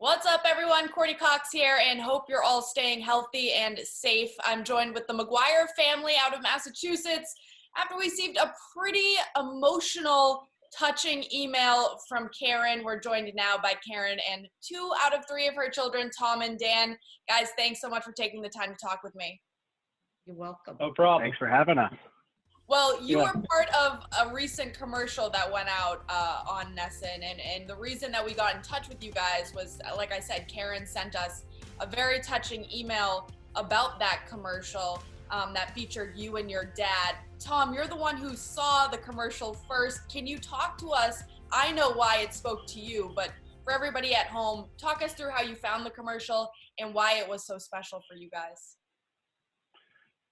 What's up, everyone? Courtney Cox here, and hope you're all staying healthy and safe. I'm joined with the McGuire family out of Massachusetts after we received a pretty emotional, touching email from Karen. We're joined now by Karen and 2 out of 3 of her children, Tom and Dan. Guys, thanks so much for taking the time to talk with me. You're welcome. No problem. Thanks for having us. Well, you were part of a recent commercial that went out on NESN, and the reason that we got in touch with you guys was, like I said, Karen sent us a very touching email about that commercial that featured you and your dad. Tom, you're the one who saw the commercial first. Can you talk to us? I know why it spoke to you, but for everybody at home, talk us through how you found the commercial and why it was so special for you guys.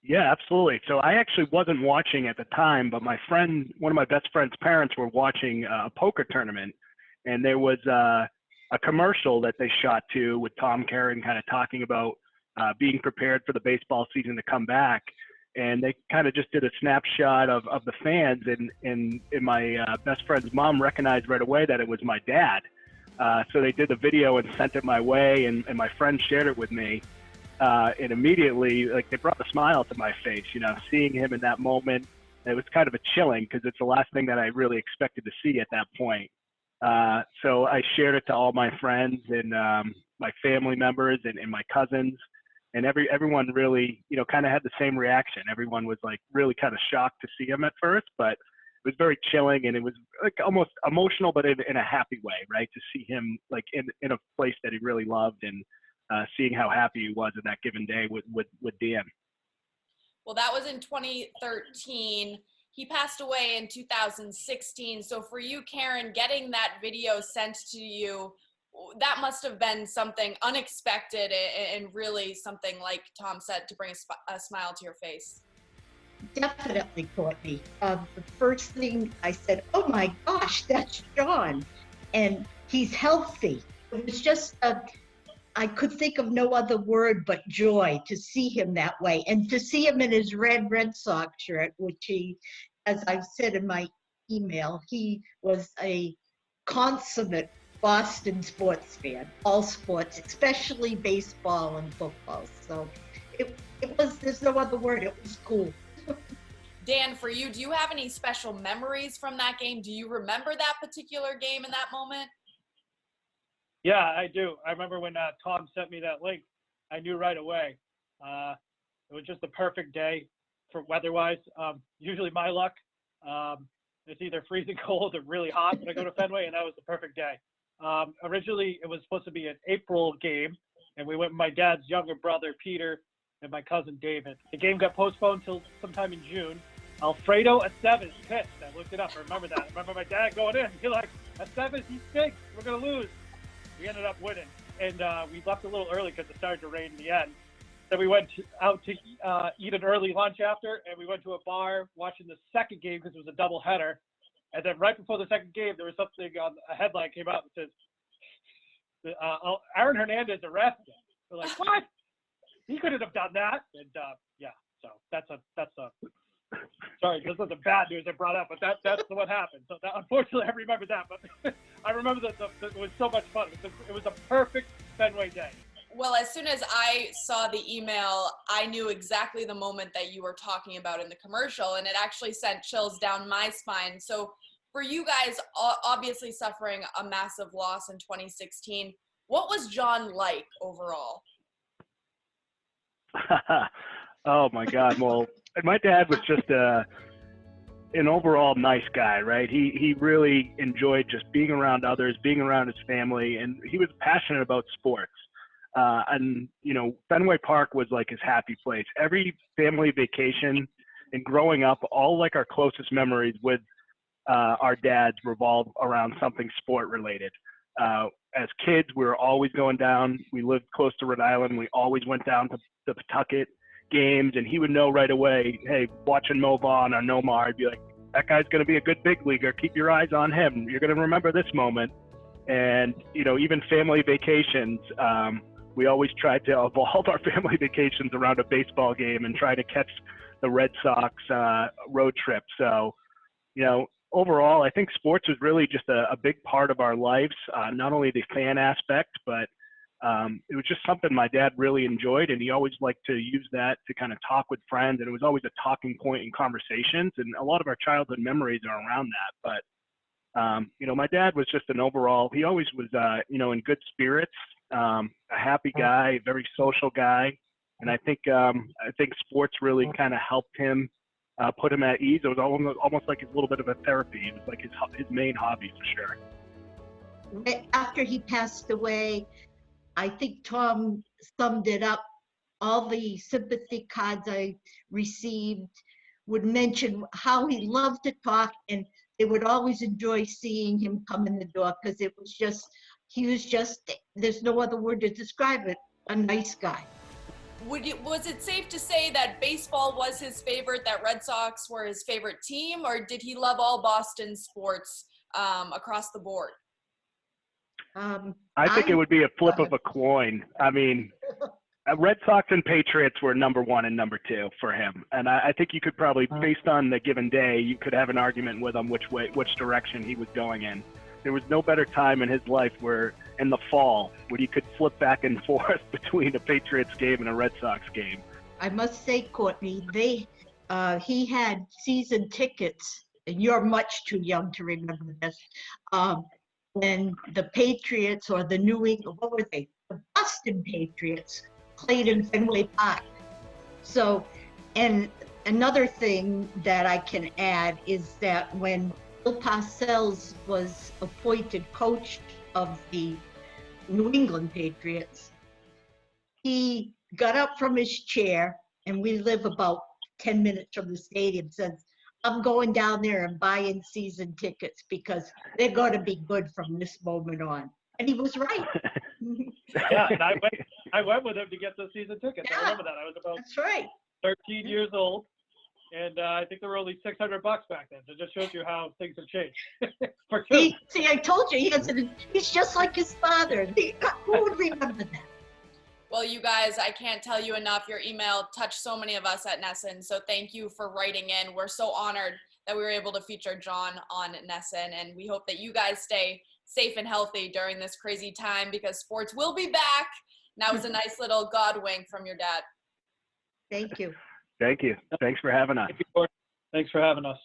Yeah, absolutely. So I actually wasn't watching at the time, but my friend, one of my best friend's parents were watching a poker tournament, and there was a commercial that they shot to with Tom Karen kind of talking about being prepared for the baseball season to come back. And they kind of just did a snapshot of the fans, and my best friend's mom recognized right away that it was my dad. So they did the video and sent it my way, and my friend shared it with me. And immediately, like, they brought a smile to my face, you know, seeing him in that moment. It was kind of a chilling because it's the last thing that I really expected to see at that point. So I shared it to all my friends and my family members and my cousins, and everyone really, you know, kind of had the same reaction. Everyone was like really kind of shocked to see him at first, but it was very chilling, and it was like almost emotional, but in a happy way, right? To see him like in a place that he really loved, and seeing how happy he was in that given day with Dan. Well, that was in 2013. He passed away in 2016. So for you, Karen, getting that video sent to you, that must have been something unexpected and really something, like Tom said, to bring a smile to your face. Definitely, Courtney. The first thing I said, oh my gosh, that's John. And he's healthy. It was just I could think of no other word but joy to see him that way, and to see him in his red Red Sox shirt, which he, as I've said in my email, he was a consummate Boston sports fan, all sports, especially baseball and football. So it was, there's no other word, it was cool. Dan, for you, do you have any special memories from that game? Do you remember that particular game in that moment? Yeah, I do. I remember when Tom sent me that link, I knew right away. It was just the perfect day for weather-wise. Usually my luck, it's either freezing cold or really hot when I go to Fenway, and that was the perfect day. Originally, it was supposed to be an April game, and we went with my dad's younger brother, Peter, and my cousin, David. The game got postponed till sometime in June. Alfredo Estevez pitched. I looked it up. I remember that. I remember my dad going in. He's like, Estevez, he stinks. We're going to lose. We ended up winning, and we left a little early because it started to rain in the end. Then we went out to eat an early lunch after, and we went to a bar watching the second game because it was a doubleheader. And then right before the second game, there was something on a headline came out that says, Aaron Hernandez arrested. We're like, what? He couldn't have done that. And yeah, so that's a sorry, this wasn't bad news I brought up, but that's what happened. So unfortunately, I remember that, but I remember that it was so much fun. It was a perfect Fenway day. Well, as soon as I saw the email, I knew exactly the moment that you were talking about in the commercial, and it actually sent chills down my spine. So for you guys, obviously suffering a massive loss in 2016, what was John like overall? Oh my God. Well, my dad was just an overall nice guy, right? He really enjoyed just being around others, being around his family, and he was passionate about sports. And, you know, Fenway Park was like his happy place. Every family vacation and growing up, all like our closest memories with our dads revolved around something sport related. As kids, we were always going down. We lived close to Rhode Island. We always went down to the Pawtucket games, and he would know right away, hey, watching Mo Vaughn or Nomar, I'd be like, that guy's going to be a good big leaguer. Keep your eyes on him. You're going to remember this moment. And, you know, even family vacations, we always tried to evolve our family vacations around a baseball game and try to catch the Red Sox road trip. So, you know, overall, I think sports was really just a big part of our lives, not only the fan aspect, but it was just something my dad really enjoyed, and he always liked to use that to kind of talk with friends, and it was always a talking point in conversations, and a lot of our childhood memories are around that. But you know, my dad was just an overall, he always was, you know, in good spirits, a happy guy, very social guy. And I think sports really kind of helped him, put him at ease. It was almost like a little bit of a therapy. It was like his main hobby for sure. After he passed away, I think Tom summed it up. All the sympathy cards I received would mention how he loved to talk, and they would always enjoy seeing him come in the door because it was just, he was just, there's no other word to describe it, a nice guy. Was it safe to say that baseball was his favorite, that Red Sox were his favorite team, or did he love all Boston sports across the board? I think it would be a flip of a coin. I mean, Red Sox and Patriots were number 1 and number 2 for him. And I think you could probably, based on the given day, you could have an argument with him which direction he was going in. There was no better time in his life where in the fall when he could flip back and forth between a Patriots game and a Red Sox game. I must say, Courtney, he had season tickets, and you're much too young to remember this, when the Patriots or the New England, what were they? The Boston Patriots played in Fenway Park. So, and another thing that I can add is that when Bill Parcells was appointed coach of the New England Patriots, he got up from his chair, and we live about 10 minutes from the stadium, says, I'm going down there and buying season tickets because they're going to be good from this moment on. And he was right. Yeah, and I went with him to get the season tickets. Yeah, I remember that. I was about that's right. 13 years old, and I think they were only $600 back then. So it just shows you how things have changed. For two. See, I told you, he's just like his father. Who would remember that? Well, you guys, I can't tell you enough. Your email touched so many of us at NESN, so thank you for writing in. We're so honored that we were able to feature John on NESN, and we hope that you guys stay safe and healthy during this crazy time because sports will be back. And that was a nice little God wink from your dad. Thank you. Thank you. Thanks for having us. Thanks for having us.